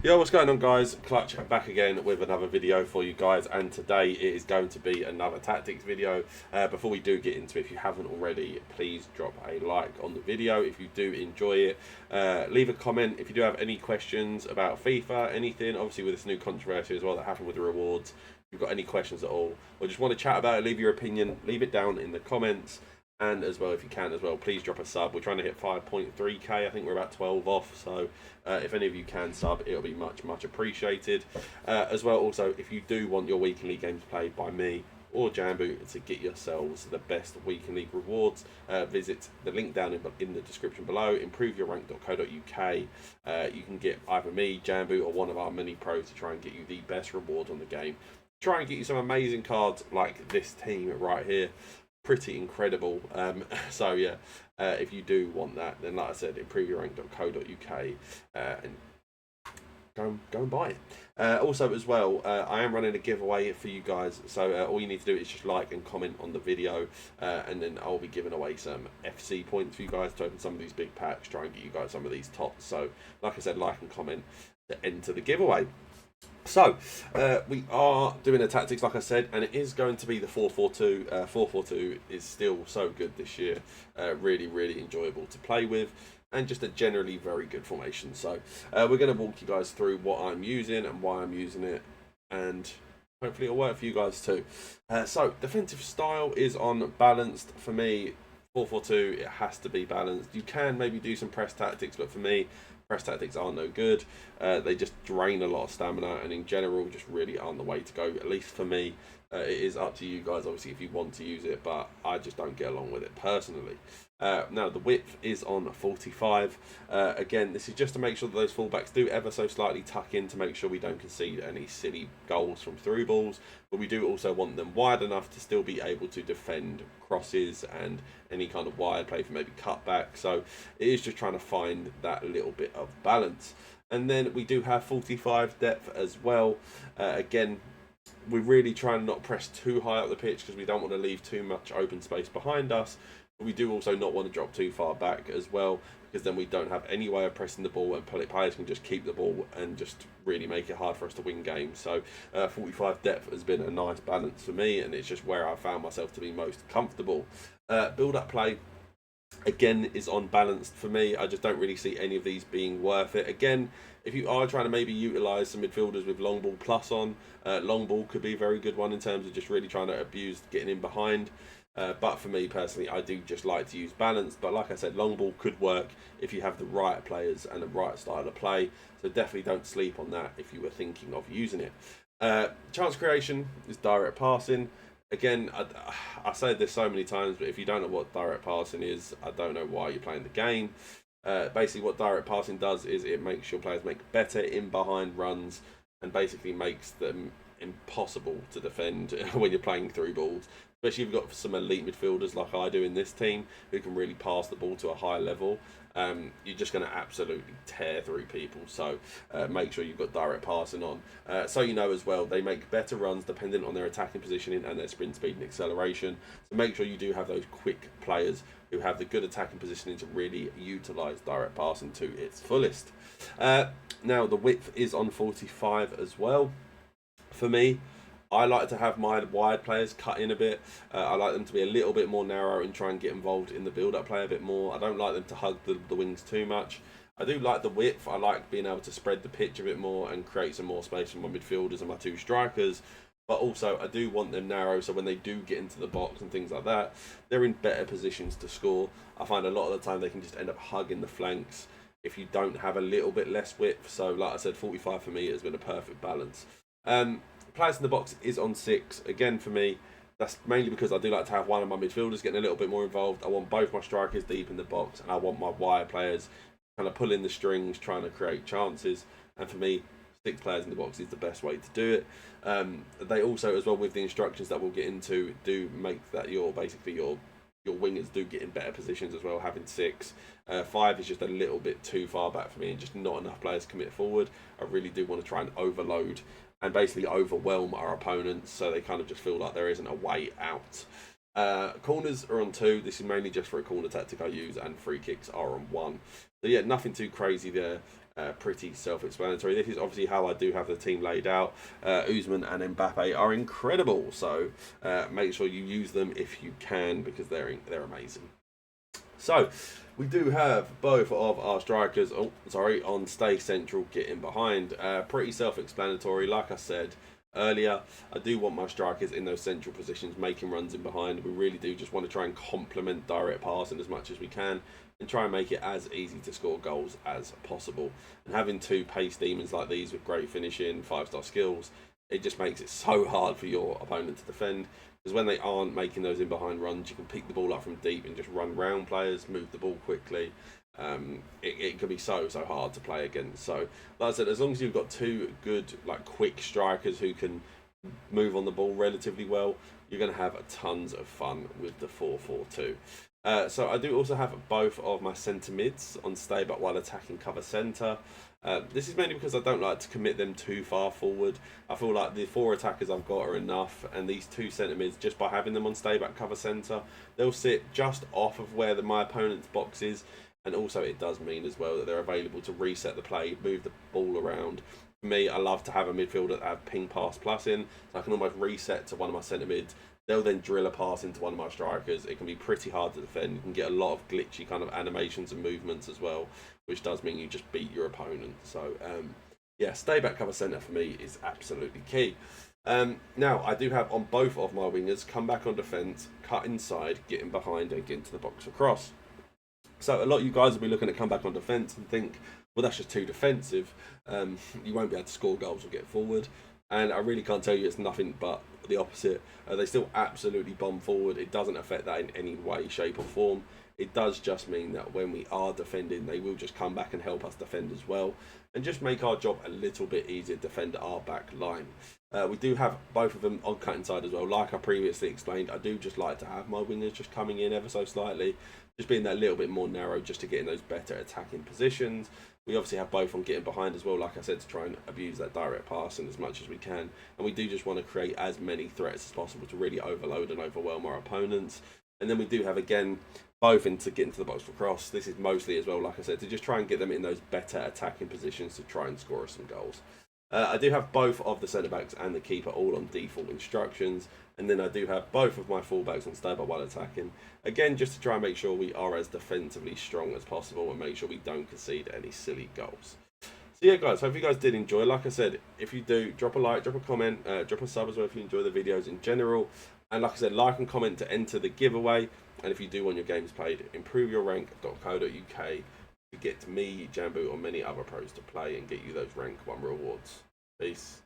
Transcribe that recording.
Yo, what's going on, guys? Clutch back again with another video for you guys, and today it is going to be another tactics video. Before we do get into it, if you haven't already, please drop a like on the video if you do enjoy it. Leave a comment if you do have any questions about FIFA, anything, obviously with this new controversy as well that happened with the rewards. If you've got any questions at all, or just want to chat about it, leave your opinion, leave it down in the comments. And as well, if you can as well, please drop a sub. We're trying to hit 5.3k. I think we're about 12 off. So if any of you can sub, it'll be much appreciated. As well, also, if you do want your weekend league games played by me or Jamboo to get yourselves the best weekend league rewards, visit the link down in the description below. Improveyourrank.co.uk. You can get either me, Jamboo, or one of our mini pros to try and get you the best rewards on the game. Try and get you some amazing cards like this team right here. Pretty incredible. So yeah, if you do want that, then like I said, improveyourrank.co.uk and go and buy it. Also as well, I am running a giveaway for you guys, so all you need to do is just like and comment on the video, and then I'll be giving away some FC points for you guys to open some of these big packs, try and get you guys some of these tops. So like I said, like and comment to enter the giveaway. So, we are doing a tactics, like I said, and it is going to be the 4-4-2. 4-4-2 is still so good this year. Really enjoyable to play with, and just a generally very good formation. So, we're going to walk you guys through what I'm using and why I'm using it, and hopefully it'll work for you guys too. So, defensive style is on balanced. For me, 4-4-2, it has to be balanced. You can maybe do some press tactics, but for me, press tactics are no good. They just drain a lot of stamina, and in general just really aren't the way to go, at least for me. It is up to you guys obviously if you want to use it, but I just don't get along with it personally. Now the width is on 45. Again, this is just to make sure that those fullbacks do ever so slightly tuck in to make sure we don't concede any silly goals from through balls, but we do also want them wide enough to still be able to defend crosses and any kind of wide play for maybe cutback. So it is just trying to find that little bit of balance. And then we do have 45 depth as well. Again, we really try and not press too high up the pitch because we don't want to leave too much open space behind us. But we do also not want to drop too far back as well, because then we don't have any way of pressing the ball, and players can just keep the ball and just really make it hard for us to win games. So 45 depth has been a nice balance for me, and it's just where I found myself to be most comfortable. Build-up play, again, is unbalanced for me. I just don't really see any of these being worth it. Again, if you are trying to maybe utilise some midfielders with long ball plus on, long ball could be a very good one in terms of just really trying to abuse getting in behind. But for me personally, I do just like to use balance. But like I said, long ball could work if you have the right players and the right style of play. So definitely don't sleep on that if you were thinking of using it. Chance creation is direct passing. Again, I said this so many times, but if you don't know what direct passing is, I don't know why you're playing the game. Basically, what direct passing does is it makes your players make better in behind runs, and basically makes them impossible to defend when you're playing through balls. Especially if you've got some elite midfielders like I do in this team who can really pass the ball to a high level. You're just going to absolutely tear through people. So make sure you've got direct passing on. So you know as well, they make better runs dependent on their attacking positioning and their sprint speed and acceleration. So make sure you do have those quick players who have the good attacking positioning to really utilise direct passing to its fullest. Now the width is on 45 as well. For me, I like to have my wide players cut in a bit. I like them to be a little bit more narrow and try and get involved in the build-up play a bit more. I don't like them to hug the wings too much. I do like the width. I like being able to spread the pitch a bit more and create some more space for my midfielders and my two strikers. But also, I do want them narrow, so when they do get into the box and things like that, they're in better positions to score. I find a lot of the time they can just end up hugging the flanks if you don't have a little bit less width. So like I said, 45 for me has been a perfect balance. Players in the box is on 6. Again, for me, that's mainly because I do like to have one of my midfielders getting a little bit more involved. I want both my strikers deep in the box, and I want my wide players kind of pulling the strings, trying to create chances. And for me, 6 players in the box is the best way to do it. They also, as well, with the instructions that we'll get into, do make that your wingers do get in better positions as well, having 6. 5 is just a little bit too far back for me and just not enough players commit forward. I really do want to try and overload and basically overwhelm our opponents, so they kind of just feel like there isn't a way out. Corners are on 2. This is mainly just for a corner tactic I use, and free kicks are on 1. So yeah, nothing too crazy there. pretty self-explanatory. This is obviously how I do have the team laid out. Usman and Mbappe are incredible, so make sure you use them if you can, because they're amazing. So we do have both of our strikers on stay central, getting behind. Pretty self-explanatory. Like I said earlier, I do want my strikers in those central positions, making runs in behind. We really do just want to try and complement direct passing as much as we can, and try and make it as easy to score goals as possible. And having two pace demons like these with great finishing, 5-star skills, it just makes it so hard for your opponent to defend. Because when they aren't making those in behind runs, you can pick the ball up from deep and just run round players, move the ball quickly. It can be so hard to play against. So, like I said, as long as you've got two good, quick strikers who can move on the ball relatively well, you're going to have tons of fun with the 4-4-2. So I do also have both of my centre mids on stay but while attacking cover centre. This is mainly because I don't like to commit them too far forward. I feel like the 4 attackers I've got are enough, and these 2 centre mids, just by having them on stay back cover centre, they'll sit just off of where my opponent's box is, and also it does mean as well that they're available to reset the play, move the ball around. For me, I love to have a midfielder that have ping pass plus in, so I can almost reset to one of my centre mids. They'll then drill a pass into one of my strikers. It can be pretty hard to defend. You can get a lot of glitchy kind of animations and movements as well, which does mean you just beat your opponent. So, yeah, stay back cover centre for me is absolutely key. Now, I do have on both of my wingers, come back on defence, cut inside, get in behind and get into the box across. So a lot of you guys will be looking at come back on defence and think, well, that's just too defensive. You won't be able to score goals or get forward. And I really can't tell you it's nothing but the opposite. They still absolutely bomb forward. It doesn't affect that in any way, shape or form. It does just mean that when we are defending, they will just come back and help us defend as well, and just make our job a little bit easier to defend our back line. We do have both of them on cut inside as well. Like I previously explained, I do just like to have my wingers just coming in ever so slightly, just being that little bit more narrow, just to get in those better attacking positions. We obviously have both on getting behind as well, like I said, to try and abuse that direct passing as much as we can. And we do just want to create as many threats as possible to really overload and overwhelm our opponents. And then we do have, again, both into getting to the box for cross. This is mostly as well, like I said, to just try and get them in those better attacking positions to try and score us some goals. I do have both of the centre-backs and the keeper all on default instructions. And then I do have both of my full-backs on stay while attacking. Again, just to try and make sure we are as defensively strong as possible and make sure we don't concede any silly goals. So yeah, guys, hope you guys did enjoy. Like I said, if you do, drop a like, drop a comment, drop a sub as well if you enjoy the videos in general. And like I said, like and comment to enter the giveaway. And if you do want your games played, improveyourrank.co.uk to get me, Jamboo, or many other pros to play and get you those rank 1 rewards. Peace.